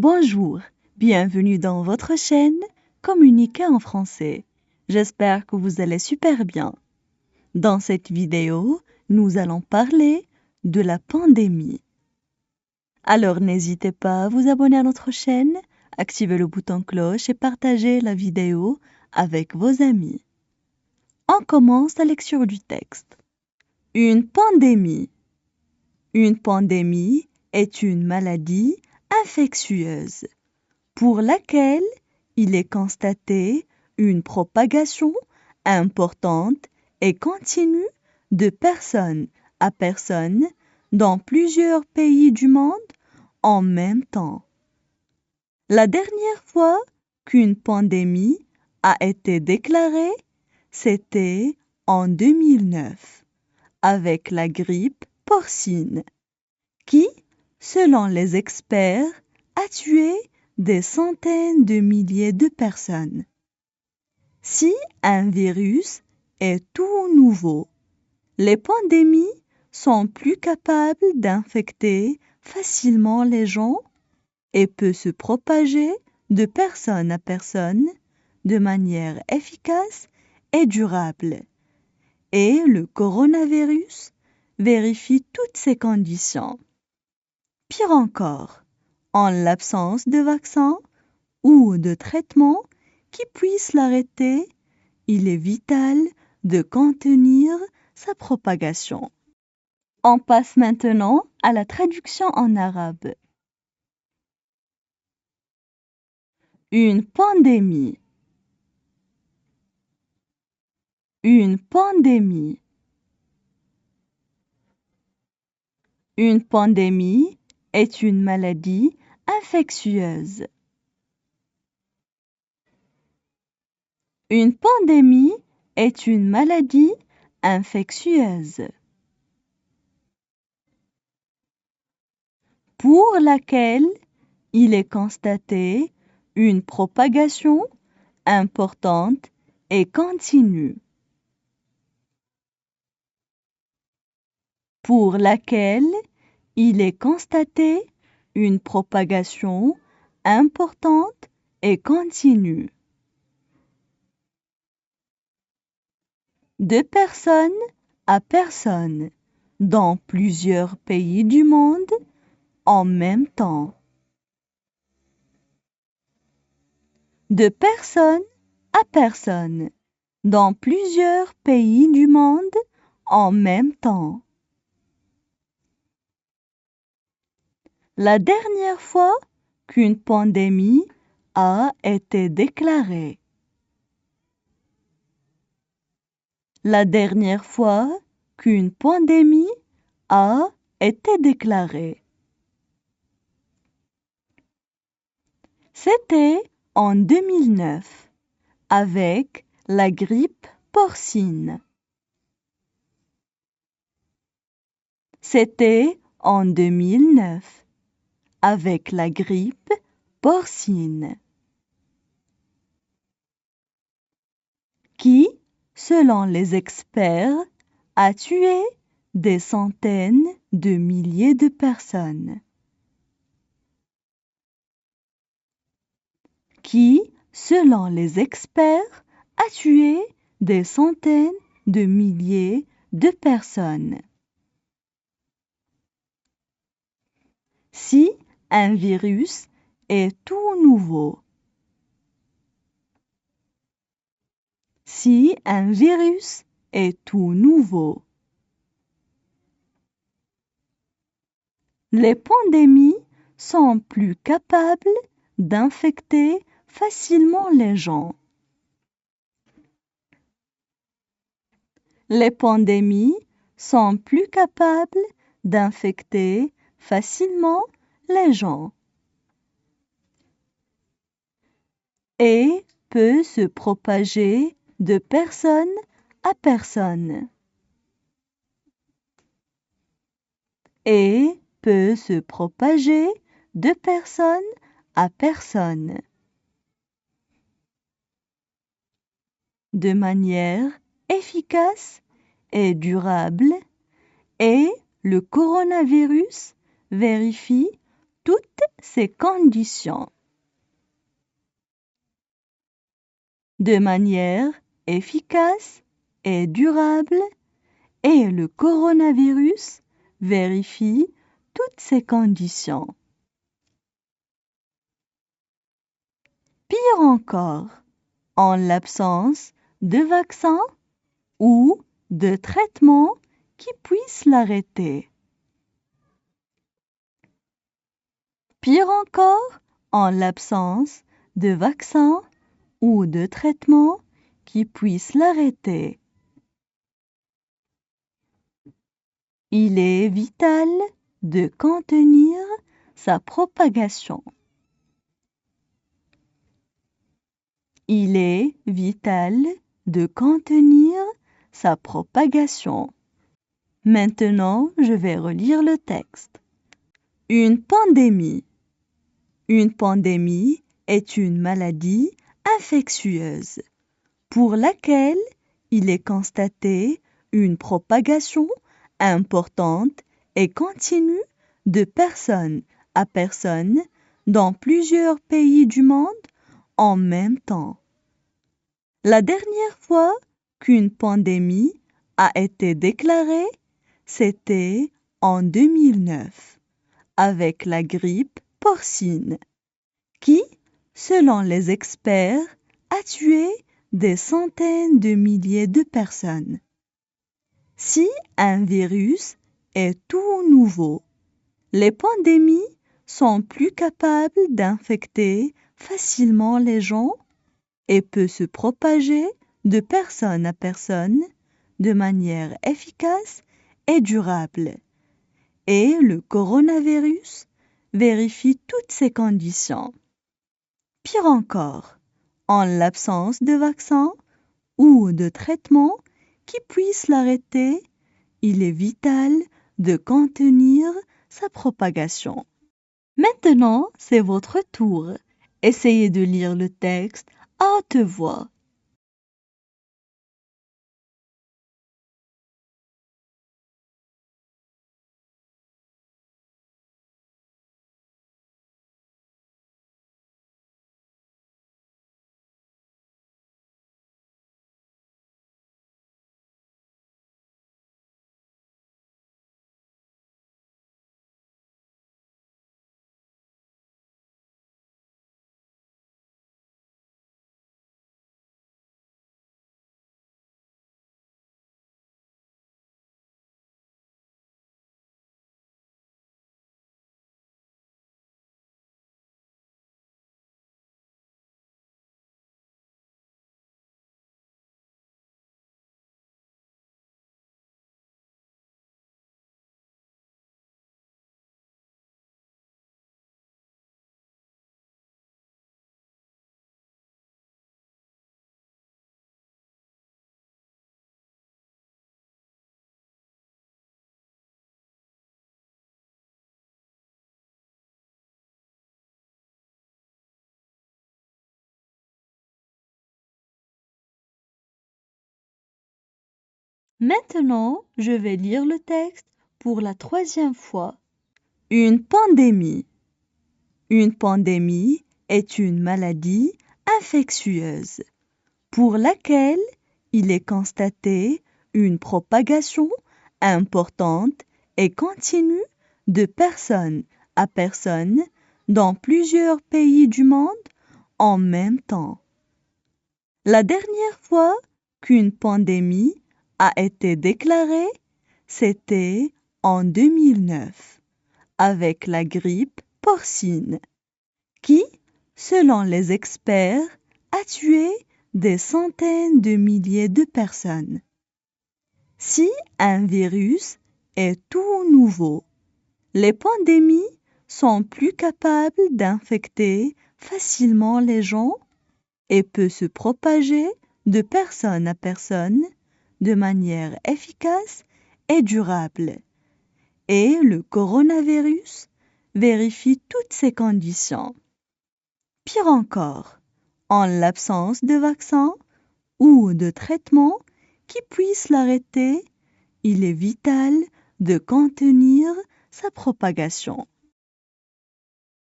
Bonjour, bienvenue dans votre chaîne Communiquer en français. J'espère que vous allez super bien. Dans cette vidéo, nous allons parler de la pandémie. Alors n'hésitez pas à vous abonner à notre chaîne, activer le bouton cloche et partager la vidéo avec vos amis. On commence la lecture du texte. Une pandémie. Une pandémie est une maladie infectieuse pour laquelle il est constaté une propagation importante et continue de personne à personne dans plusieurs pays du monde en même temps. La dernière fois qu'une pandémie a été déclarée, c'était en 2009, avec la grippe porcine, qui, selon les experts, a tué des centaines de milliers de personnes. Si un virus est tout nouveau, les pandémies sont plus capables d'infecter facilement les gens et peut se propager de personne à personne de manière efficace et durable. Et le coronavirus vérifie toutes ces conditions. Pire encore, en l'absence de vaccin ou de traitement qui puisse l'arrêter, il est vital de contenir sa propagation. On passe maintenant à la traduction en arabe. Une pandémie. Une pandémie. Une pandémie est une maladie infectieuse. Une pandémie est une maladie infectieuse pour laquelle il est constaté une propagation importante et continue. Pour laquelle il est constaté une propagation importante et continue. De personne à personne dans plusieurs pays du monde en même temps. De personne à personne dans plusieurs pays du monde en même temps. La dernière fois qu'une pandémie a été déclarée. La dernière fois qu'une pandémie a été déclarée. C'était en 2009, avec la grippe porcine. C'était en 2009, avec la grippe porcine, qui, selon les experts, a tué des centaines de milliers de personnes. Qui, selon les experts, a tué des centaines de milliers de personnes. Si un virus est tout nouveau. Si un virus est tout nouveau. Les pandémies sont plus capables d'infecter facilement les gens. Les pandémies sont plus capables d'infecter facilement les gens et peut se propager de personne à personne. Et peut se propager de personne à personne. De manière efficace et durable, et le coronavirus vérifie toutes ces conditions. De manière efficace et durable, et le coronavirus vérifie toutes ces conditions. Pire encore, en l'absence de vaccin ou de traitement qui puisse l'arrêter. Pire encore, en l'absence de vaccin ou de traitement qui puisse l'arrêter. Il est vital de contenir sa propagation. Il est vital de contenir sa propagation. Maintenant, je vais relire le texte. Une pandémie. Une pandémie est une maladie infectieuse pour laquelle il est constaté une propagation importante et continue de personne à personne dans plusieurs pays du monde en même temps. La dernière fois qu'une pandémie a été déclarée, c'était en 2009, avec la grippe porcine, qui, selon les experts, a tué des centaines de milliers de personnes. Si un virus est tout nouveau, les pandémies sont plus capables d'infecter facilement les gens et peut se propager de personne à personne de manière efficace et durable. Et le coronavirus vérifie toutes ces conditions. Pire encore, en l'absence de vaccin ou de traitement qui puisse l'arrêter, il est vital de contenir sa propagation. Maintenant, c'est votre tour. Essayez de lire le texte à haute voix. Maintenant, je vais lire le texte pour la troisième fois. Une pandémie. Une pandémie est une maladie infectieuse pour laquelle il est constaté une propagation importante et continue de personne à personne dans plusieurs pays du monde en même temps. La dernière fois qu'une pandémie a été déclarée, c'était en 2009, avec la grippe porcine, qui, selon les experts, a tué des centaines de milliers de personnes. Si un virus est tout nouveau, les pandémies sont plus capables d'infecter facilement les gens et peut se propager de personne à personne de manière efficace et durable. Et le coronavirus vérifie toutes ces conditions. Pire encore, en l'absence de vaccin ou de traitement qui puisse l'arrêter, il est vital de contenir sa propagation.